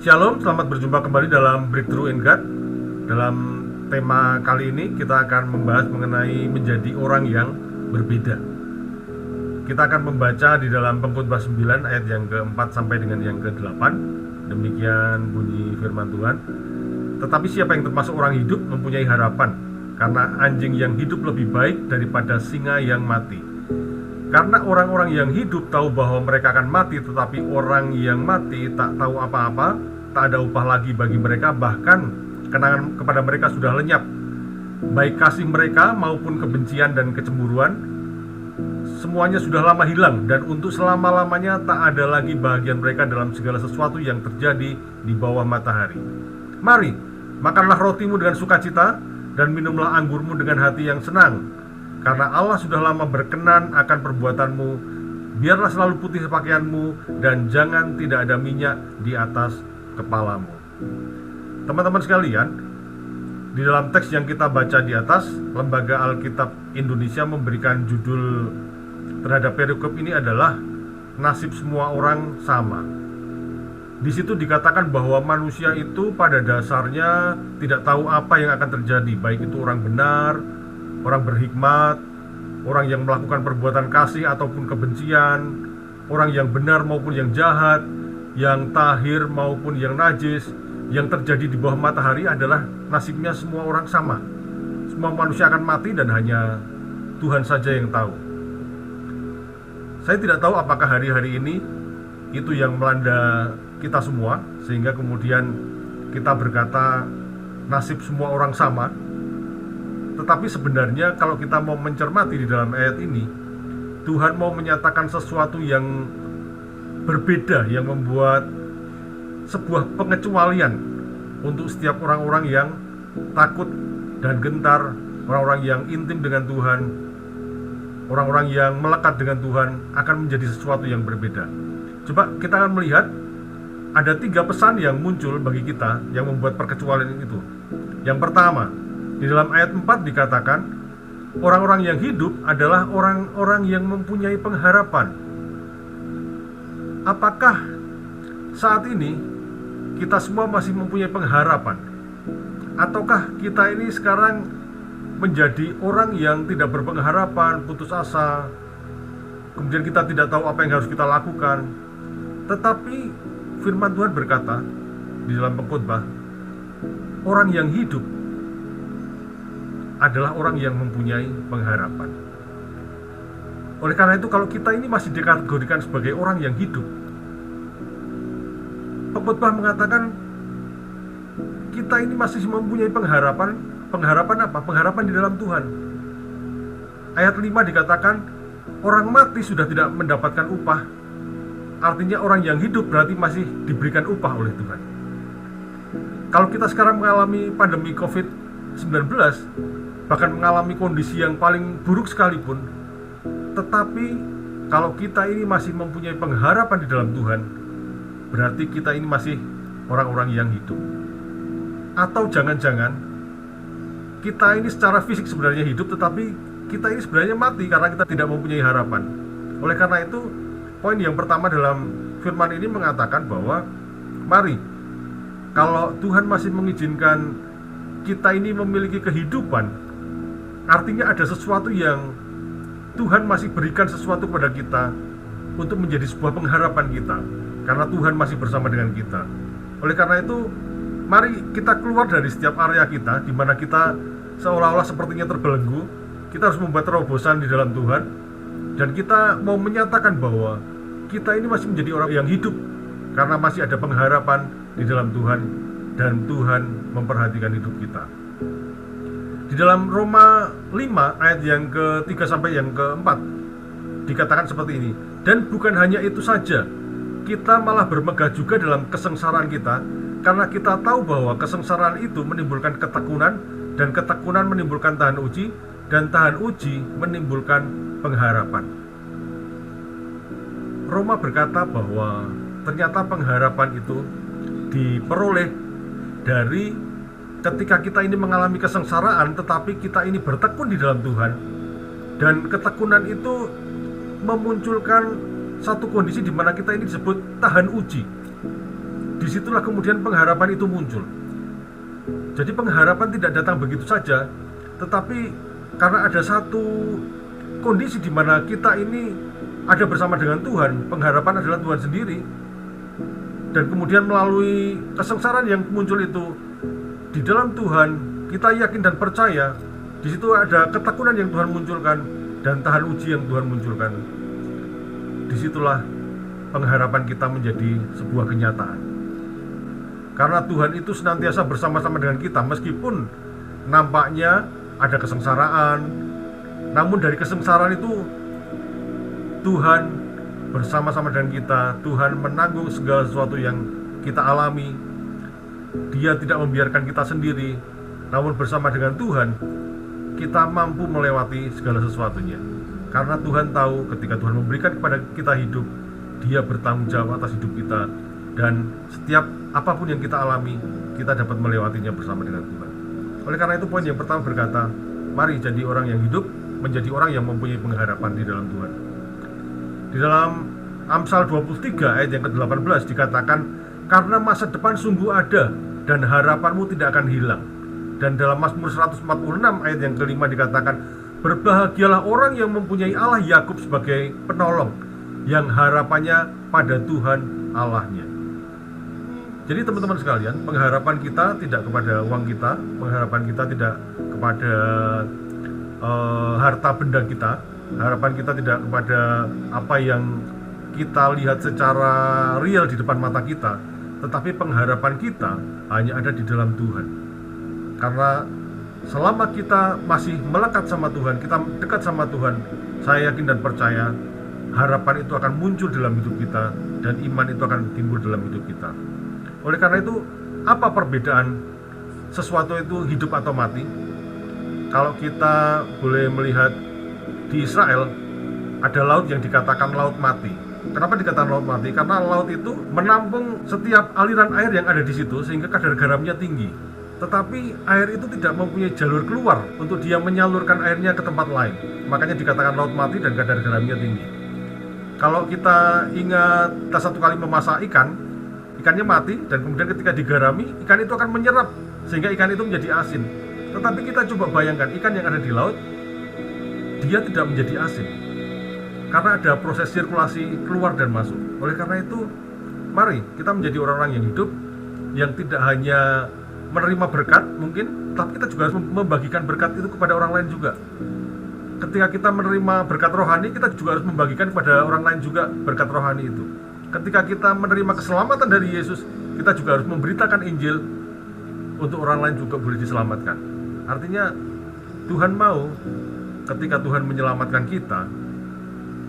Shalom, selamat berjumpa kembali dalam Breakthrough in God. Dalam tema kali ini kita akan membahas mengenai menjadi orang yang berbeda. Kita akan membaca di dalam Pengkhotbah 9 ayat yang ke-4 sampai dengan yang ke-8. Demikian bunyi firman Tuhan. Tetapi siapa yang termasuk orang hidup mempunyai harapan, karena anjing yang hidup lebih baik daripada singa yang mati. Karena orang-orang yang hidup tahu bahwa mereka akan mati, tetapi orang yang mati tak tahu apa-apa, tak ada upah lagi bagi mereka, bahkan kenangan kepada mereka sudah lenyap. Baik kasih mereka maupun kebencian dan kecemburuan, semuanya sudah lama hilang, dan untuk selama-lamanya tak ada lagi bahagian mereka dalam segala sesuatu yang terjadi di bawah matahari. Mari, makanlah rotimu dengan sukacita, dan minumlah anggurmu dengan hati yang senang. Karena Allah sudah lama berkenan akan perbuatanmu. Biarlah selalu putih pakaianmu, dan jangan tidak ada minyak di atas kepalamu. Teman-teman sekalian, di dalam teks yang kita baca di atas, Lembaga Alkitab Indonesia memberikan judul terhadap perikop ini adalah nasib semua orang sama. Di situ dikatakan bahwa manusia itu pada dasarnya tidak tahu apa yang akan terjadi, baik itu orang benar, orang berhikmat, orang yang melakukan perbuatan kasih ataupun kebencian, orang yang benar maupun yang jahat, yang tahir maupun yang najis. Yang terjadi di bawah matahari adalah nasibnya semua orang sama. Semua manusia akan mati dan hanya Tuhan saja yang tahu. Saya tidak tahu apakah hari-hari ini itu yang melanda kita semua, sehingga kemudian kita berkata nasib semua orang sama. Tetapi sebenarnya kalau kita mau mencermati di dalam ayat ini, Tuhan mau menyatakan sesuatu yang berbeda, yang membuat sebuah pengecualian untuk setiap orang-orang yang takut dan gentar, orang-orang yang intim dengan Tuhan, orang-orang yang melekat dengan Tuhan akan menjadi sesuatu yang berbeda. Coba kita akan melihat ada 3 pesan yang muncul bagi kita yang membuat perkecualian itu. Yang pertama, di dalam ayat 4 dikatakan, orang-orang yang hidup adalah orang-orang yang mempunyai pengharapan. Apakah saat ini kita semua masih mempunyai pengharapan? Ataukah kita ini sekarang menjadi orang yang tidak berpengharapan, putus asa, kemudian kita tidak tahu apa yang harus kita lakukan? Tetapi firman Tuhan berkata di dalam Pengkhotbah, orang yang hidup adalah orang yang mempunyai pengharapan. Oleh karena itu, kalau kita ini masih dikategorikan sebagai orang yang hidup, Pengkhotbah mengatakan kita ini masih mempunyai pengharapan. Pengharapan apa? Pengharapan di dalam Tuhan. Ayat 5 dikatakan orang mati sudah tidak mendapatkan upah. Artinya orang yang hidup berarti masih diberikan upah oleh Tuhan. Kalau kita sekarang mengalami pandemi COVID-19, bahkan mengalami kondisi yang paling buruk sekalipun, tetapi kalau kita ini masih mempunyai pengharapan di dalam Tuhan, berarti kita ini masih orang-orang yang hidup. Atau jangan-jangan kita ini secara fisik sebenarnya hidup, tetapi kita ini sebenarnya mati karena kita tidak mempunyai harapan. Oleh karena itu, poin yang pertama dalam firman ini mengatakan bahwa mari, kalau Tuhan masih mengizinkan kita ini memiliki kehidupan, artinya ada sesuatu yang Tuhan masih berikan sesuatu kepada kita untuk menjadi sebuah pengharapan kita, karena Tuhan masih bersama dengan kita. Oleh karena itu, mari kita keluar dari setiap area kita di mana kita seolah-olah sepertinya terbelenggu. Kita harus membuat terobosan di dalam Tuhan, dan kita mau menyatakan bahwa kita ini masih menjadi orang yang hidup karena masih ada pengharapan di dalam Tuhan, dan Tuhan memperhatikan hidup kita. Di dalam Roma 5 ayat yang ke-3 sampai yang ke-4 dikatakan seperti ini. Dan bukan hanya itu saja, kita malah bermegah juga dalam kesengsaraan kita, karena kita tahu bahwa kesengsaraan itu menimbulkan ketekunan, dan ketekunan menimbulkan tahan uji, dan tahan uji menimbulkan pengharapan. Roma berkata bahwa ternyata pengharapan itu diperoleh dari ketika kita ini mengalami kesengsaraan, tetapi kita ini bertekun di dalam Tuhan, dan ketekunan itu memunculkan satu kondisi di mana kita ini disebut tahan uji. disitulah kemudian pengharapan itu muncul. Jadi pengharapan tidak datang begitu saja, tetapi karena ada satu kondisi di mana kita ini ada bersama dengan Tuhan, pengharapan adalah Tuhan sendiri. Dan kemudian melalui kesengsaraan yang muncul itu, di dalam Tuhan kita yakin dan percaya. Di situ ada ketekunan yang Tuhan munculkan dan tahan uji yang Tuhan munculkan. Disitulah pengharapan kita menjadi sebuah kenyataan. Karena Tuhan itu senantiasa bersama-sama dengan kita, meskipun nampaknya ada kesengsaraan, namun dari kesengsaraan itu Tuhan bersama-sama dengan kita. Tuhan menanggung segala sesuatu yang kita alami. Dia tidak membiarkan kita sendiri, namun bersama dengan Tuhan kita mampu melewati segala sesuatunya. Karena Tuhan tahu ketika Tuhan memberikan kepada kita hidup, Dia bertanggung jawab atas hidup kita. Dan setiap apapun yang kita alami, kita dapat melewatinya bersama dengan Tuhan. Oleh karena itu poin yang pertama berkata, mari jadi orang yang hidup, menjadi orang yang mempunyai pengharapan di dalam Tuhan. Di dalam Amsal 23 ayat yang ke-18 dikatakan, karena masa depan sungguh ada dan harapanmu tidak akan hilang. Dan dalam Mazmur 146 ayat yang ke-5 dikatakan, berbahagialah orang yang mempunyai Allah Yakub sebagai penolong, yang harapannya pada Tuhan Allahnya. Jadi teman-teman sekalian, pengharapan kita tidak kepada uang kita, pengharapan kita tidak kepada harta benda kita, harapan kita tidak kepada apa yang kita lihat secara real di depan mata kita, tetapi pengharapan kita hanya ada di dalam Tuhan. Karena selama kita masih melekat sama Tuhan, kita dekat sama Tuhan, saya yakin dan percaya harapan itu akan muncul dalam hidup kita, dan iman itu akan timbul dalam hidup kita. Oleh karena itu, apa perbedaan sesuatu itu hidup atau mati? Kalau kita boleh melihat di Israel, ada laut yang dikatakan laut mati. Kenapa dikatakan laut mati? Karena laut itu menampung setiap aliran air yang ada di situ, sehingga kadar garamnya tinggi. Tetapi air itu tidak mempunyai jalur keluar untuk dia menyalurkan airnya ke tempat lain. Makanya dikatakan laut mati dan kadar garamnya tinggi. Kalau kita ingat kita satu kali memasak ikan, ikannya mati, dan kemudian ketika digarami, ikan itu akan menyerap sehingga ikan itu menjadi asin. Tetapi kita coba bayangkan, ikan yang ada di laut, dia tidak menjadi asin karena ada proses sirkulasi keluar dan masuk. Oleh karena itu, mari kita menjadi orang-orang yang hidup, yang tidak hanya menerima berkat mungkin, tapi kita juga harus membagikan berkat itu kepada orang lain juga. Ketika kita menerima berkat rohani, kita juga harus membagikan kepada orang lain juga berkat rohani itu. Ketika kita menerima keselamatan dari Yesus, kita juga harus memberitakan Injil untuk orang lain juga boleh diselamatkan. Artinya Tuhan mau ketika Tuhan menyelamatkan kita,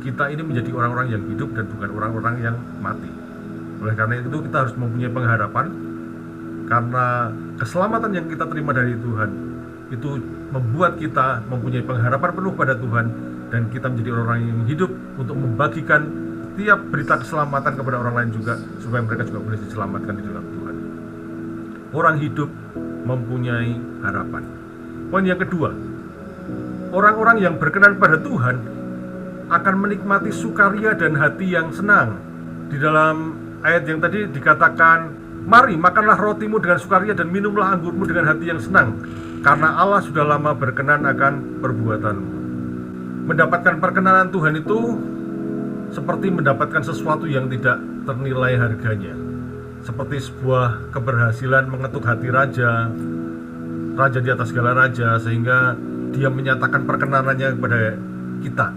kita ini menjadi orang-orang yang hidup dan bukan orang-orang yang mati. Oleh karena itu kita harus mempunyai pengharapan, karena keselamatan yang kita terima dari Tuhan itu membuat kita mempunyai pengharapan penuh pada Tuhan, dan kita menjadi orang-orang yang hidup untuk membagikan tiap berita keselamatan kepada orang lain juga, supaya mereka juga boleh diselamatkan di dalam Tuhan. Orang hidup mempunyai harapan. Poin yang kedua, orang-orang yang berkenan pada Tuhan akan menikmati sukaria dan hati yang senang. Di dalam ayat yang tadi dikatakan, mari makanlah rotimu dengan sukaria dan minumlah anggurmu dengan hati yang senang, karena Allah sudah lama berkenan akan perbuatanmu. Mendapatkan perkenanan Tuhan itu seperti mendapatkan sesuatu yang tidak ternilai harganya, seperti sebuah keberhasilan mengetuk hati raja di atas segala raja, sehingga dia menyatakan perkenanannya kepada kita.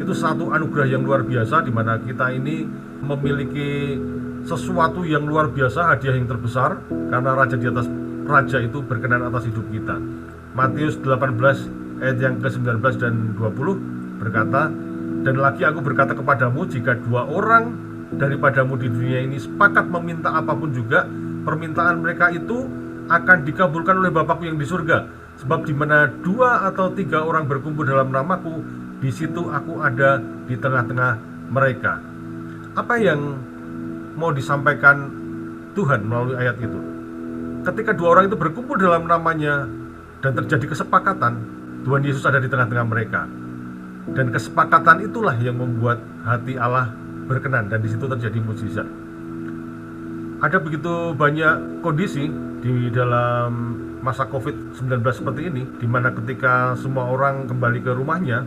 Itu satu anugerah yang luar biasa, di mana kita ini memiliki sesuatu yang luar biasa, hadiah yang terbesar, karena raja di atas raja itu berkenan atas hidup kita. Matius 18 ayat yang ke-19 dan 20 berkata, dan lagi aku berkata kepadamu, jika dua orang daripadamu di dunia ini sepakat meminta apapun juga, permintaan mereka itu akan dikabulkan oleh Bapakku yang di surga. Sebab di mana 2 atau 3 orang berkumpul dalam namaku, di situ aku ada di tengah-tengah mereka. Apa yang mau disampaikan Tuhan melalui ayat itu? Ketika 2 orang itu berkumpul dalam namanya dan terjadi kesepakatan, Tuhan Yesus ada di tengah-tengah mereka. Dan kesepakatan itulah yang membuat hati Allah berkenan, dan di situ terjadi mukjizat. Ada begitu banyak kondisi di dalam masa COVID-19 seperti ini, di mana ketika semua orang kembali ke rumahnya,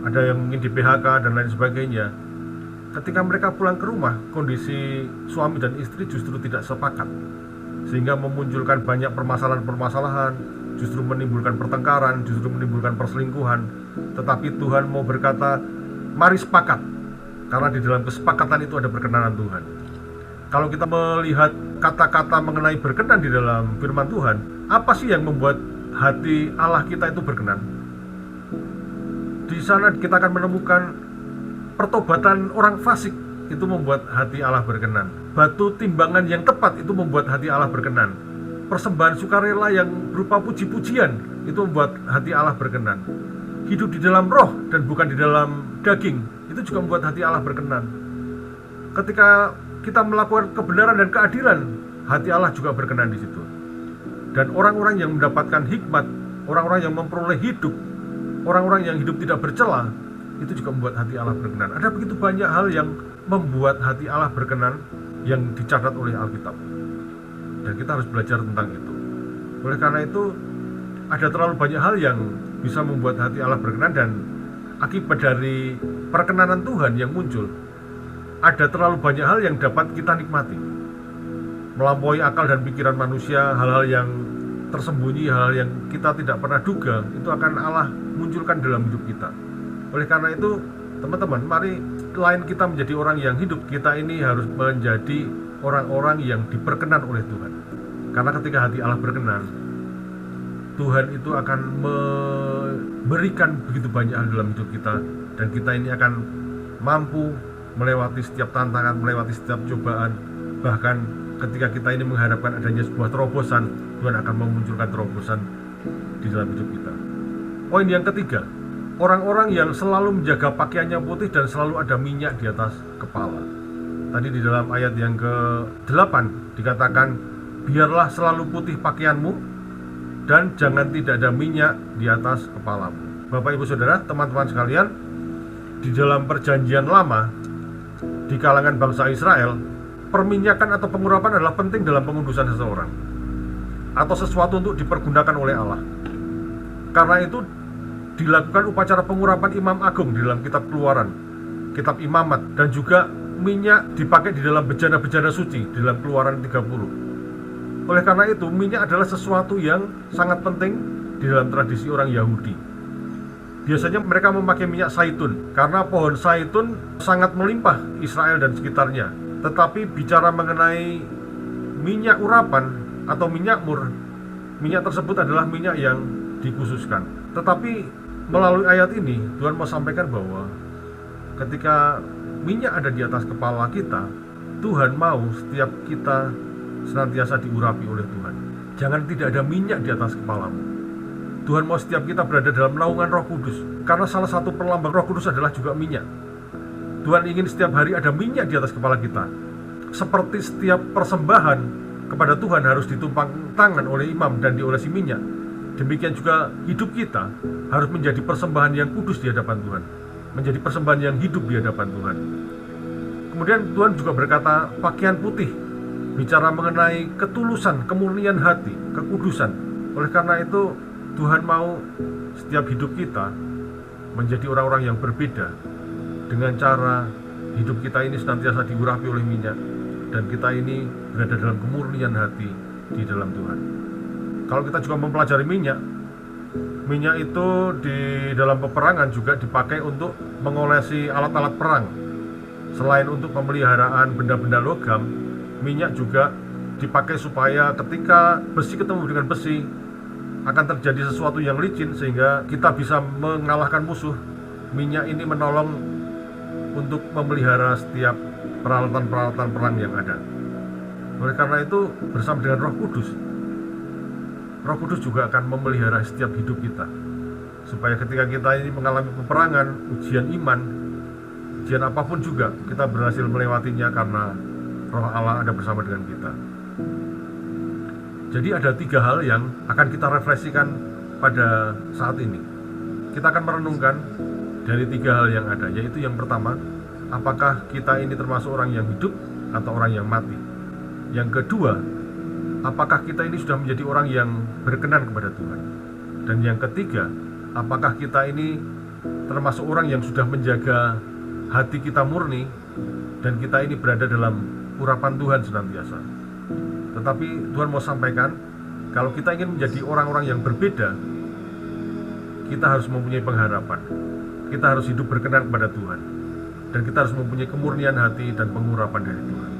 ada yang mungkin di PHK dan lain sebagainya. Ketika mereka pulang ke rumah, kondisi suami dan istri justru tidak sepakat, sehingga memunculkan banyak permasalahan-permasalahan, justru menimbulkan pertengkaran, justru menimbulkan perselingkuhan. Tetapi Tuhan mau berkata, mari sepakat, karena di dalam kesepakatan itu ada perkenanan Tuhan. Kalau kita melihat kata-kata mengenai berkenan di dalam firman Tuhan, apa sih yang membuat hati Allah kita itu berkenan? Di sana kita akan menemukan pertobatan orang fasik itu membuat hati Allah berkenan. Batu timbangan yang tepat itu membuat hati Allah berkenan. Persembahan sukarela yang berupa puji-pujian itu membuat hati Allah berkenan. Hidup di dalam roh dan bukan di dalam daging itu juga membuat hati Allah berkenan. Ketika kita melakukan kebenaran dan keadilan, hati Allah juga berkenan di situ. Dan orang-orang yang mendapatkan hikmat, orang-orang yang memperoleh hidup, orang-orang yang hidup tidak bercela, itu juga membuat hati Allah berkenan. Ada begitu banyak hal yang membuat hati Allah berkenan yang dicatat oleh Alkitab. Dan kita harus belajar tentang itu. Oleh karena itu, ada terlalu banyak hal yang bisa membuat hati Allah berkenan, dan akibat dari perkenanan Tuhan yang muncul, ada terlalu banyak hal yang dapat kita nikmati, melampaui akal dan pikiran manusia. Hal-hal yang tersembunyi, hal-hal yang kita tidak pernah duga, itu akan Allah munculkan dalam hidup kita. Oleh karena itu, teman-teman, mari selain kita menjadi orang yang hidup, kita ini harus menjadi orang-orang yang diperkenan oleh Tuhan. Karena ketika hati Allah berkenan, Tuhan itu akan memberikan begitu banyak hal dalam hidup kita, dan kita ini akan mampu melewati setiap tantangan, melewati setiap cobaan. Bahkan ketika kita ini mengharapkan adanya sebuah terobosan, Tuhan akan memunculkan terobosan di dalam hidup kita. Poin yang ketiga, orang-orang yang selalu menjaga pakaiannya putih dan selalu ada minyak di atas kepala. Tadi di dalam ayat yang ke-8 dikatakan, biarlah selalu putih pakaianmu dan jangan tidak ada minyak di atas kepalamu. Bapak, Ibu, Saudara, teman-teman sekalian, di dalam perjanjian lama, di kalangan bangsa Israel, perminyakan atau pengurapan adalah penting dalam pengudusan seseorang atau sesuatu untuk dipergunakan oleh Allah. Karena itu dilakukan upacara pengurapan imam agung di dalam kitab Keluaran, kitab Imamat, dan juga minyak dipakai di dalam bejana-bejana suci di dalam Keluaran 30. Oleh karena itu, minyak adalah sesuatu yang sangat penting di dalam tradisi orang Yahudi. Biasanya mereka memakai minyak zaitun karena pohon zaitun sangat melimpah Israel dan sekitarnya. Tetapi bicara mengenai minyak urapan atau minyak mur, minyak tersebut adalah minyak yang dikhususkan. Tetapi melalui ayat ini Tuhan mau sampaikan bahwa ketika minyak ada di atas kepala kita, Tuhan mau setiap kita senantiasa diurapi oleh Tuhan. Jangan tidak ada minyak di atas kepalamu. Tuhan mau setiap kita berada dalam naungan Roh Kudus, karena salah satu perlambang Roh Kudus adalah juga minyak. Tuhan ingin setiap hari ada minyak di atas kepala kita. Seperti setiap persembahan kepada Tuhan harus ditumpang tangan oleh imam dan diolesi minyak, demikian juga hidup kita harus menjadi persembahan yang kudus di hadapan Tuhan, menjadi persembahan yang hidup di hadapan Tuhan. Kemudian Tuhan juga berkata, pakaian putih, bicara mengenai ketulusan, kemurnian hati, kekudusan. Oleh karena itu, Tuhan mau setiap hidup kita menjadi orang-orang yang berbeda, dengan cara hidup kita ini senantiasa diurapi oleh minyak, dan kita ini berada dalam kemurnian hati di dalam Tuhan. Kalau kita juga mempelajari minyak itu di dalam peperangan juga dipakai untuk mengolesi alat-alat perang. Selain untuk pemeliharaan benda-benda logam, minyak juga dipakai supaya ketika besi ketemu dengan besi, akan terjadi sesuatu yang licin sehingga kita bisa mengalahkan musuh. Minyak ini menolong untuk memelihara setiap peralatan-peralatan perang yang ada. Oleh karena itu, bersama dengan Roh Kudus juga akan memelihara setiap hidup kita, supaya ketika kita ini mengalami peperangan, ujian iman, ujian apapun juga, kita berhasil melewatinya karena Roh Allah ada bersama dengan kita. Jadi ada 3 hal yang akan kita refleksikan pada saat ini. Kita akan merenungkan dari 3 hal yang ada, yaitu yang pertama, apakah kita ini termasuk orang yang hidup atau orang yang mati? Yang kedua, apakah kita ini sudah menjadi orang yang berkenan kepada Tuhan? Dan yang ketiga, apakah kita ini termasuk orang yang sudah menjaga hati kita murni dan kita ini berada dalam urapan Tuhan senantiasa? Tetapi Tuhan mau sampaikan, kalau kita ingin menjadi orang-orang yang berbeda, kita harus mempunyai pengharapan. Kita harus hidup berkenan kepada Tuhan, dan kita harus mempunyai kemurnian hati dan pengurapan dari Tuhan.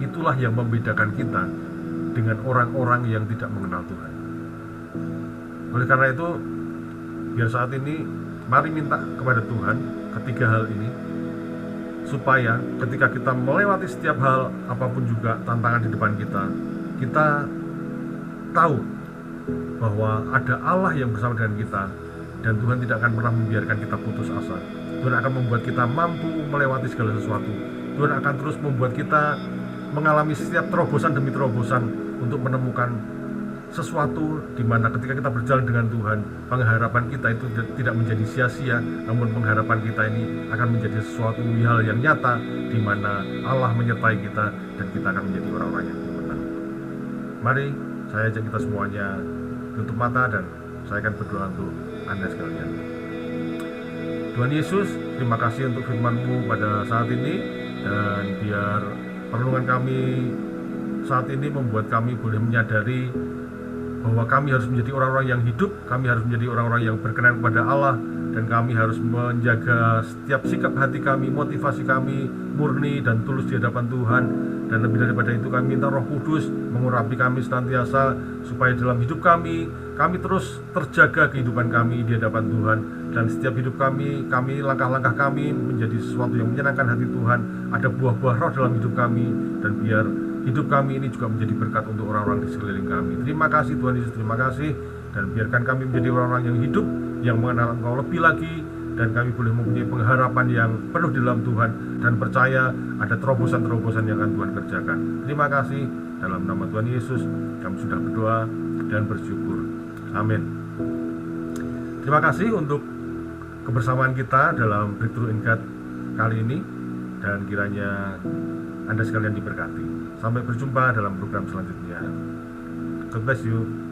Itulah yang membedakan kita dengan orang-orang yang tidak mengenal Tuhan. Oleh karena itu, biar saat ini mari minta kepada Tuhan ketiga hal ini, supaya ketika kita melewati setiap hal apapun juga tantangan di depan kita, kita tahu bahwa ada Allah yang bersama dengan kita, dan Tuhan tidak akan pernah membiarkan kita putus asa. Tuhan akan membuat kita mampu melewati segala sesuatu. Tuhan akan terus membuat kita mengalami setiap terobosan demi terobosan untuk menemukan sesuatu di mana ketika kita berjalan dengan Tuhan, pengharapan kita itu tidak menjadi sia-sia, namun pengharapan kita ini akan menjadi sesuatu hal yang nyata di mana Allah menyertai kita dan kita akan menjadi orang-orang yang menang. Mari saya ajak kita semuanya tutup mata dan saya akan berdoa untuk Anda sekalian. Tuhan Yesus, terima kasih untuk firman-Mu pada saat ini, dan biar perenungan kami saat ini membuat kami boleh menyadari bahwa kami harus menjadi orang-orang yang hidup, kami harus menjadi orang-orang yang berkenan kepada Allah, dan kami harus menjaga setiap sikap hati kami, motivasi kami murni dan tulus di hadapan Tuhan. Dan lebih daripada itu, kami minta Roh Kudus mengurapi kami senantiasa, supaya dalam hidup kami terus terjaga kehidupan kami di hadapan Tuhan. Dan setiap hidup kami, langkah-langkah kami menjadi sesuatu yang menyenangkan hati Tuhan. Ada buah-buah roh dalam hidup kami, dan biar hidup kami ini juga menjadi berkat untuk orang-orang di sekeliling kami. Terima kasih Tuhan Yesus, terima kasih. Dan biarkan kami menjadi orang-orang yang hidup, yang mengenal Engkau lebih lagi, dan kami boleh mempunyai pengharapan yang penuh di dalam Tuhan, dan percaya ada terobosan-terobosan yang akan Tuhan kerjakan. Terima kasih, dalam nama Tuhan Yesus kami sudah berdoa dan bersyukur. Amin. Terima kasih untuk kebersamaan kita dalam Breakthrough in God kali ini, dan kiranya Anda sekalian diberkati. Sampai berjumpa dalam program selanjutnya. God bless you.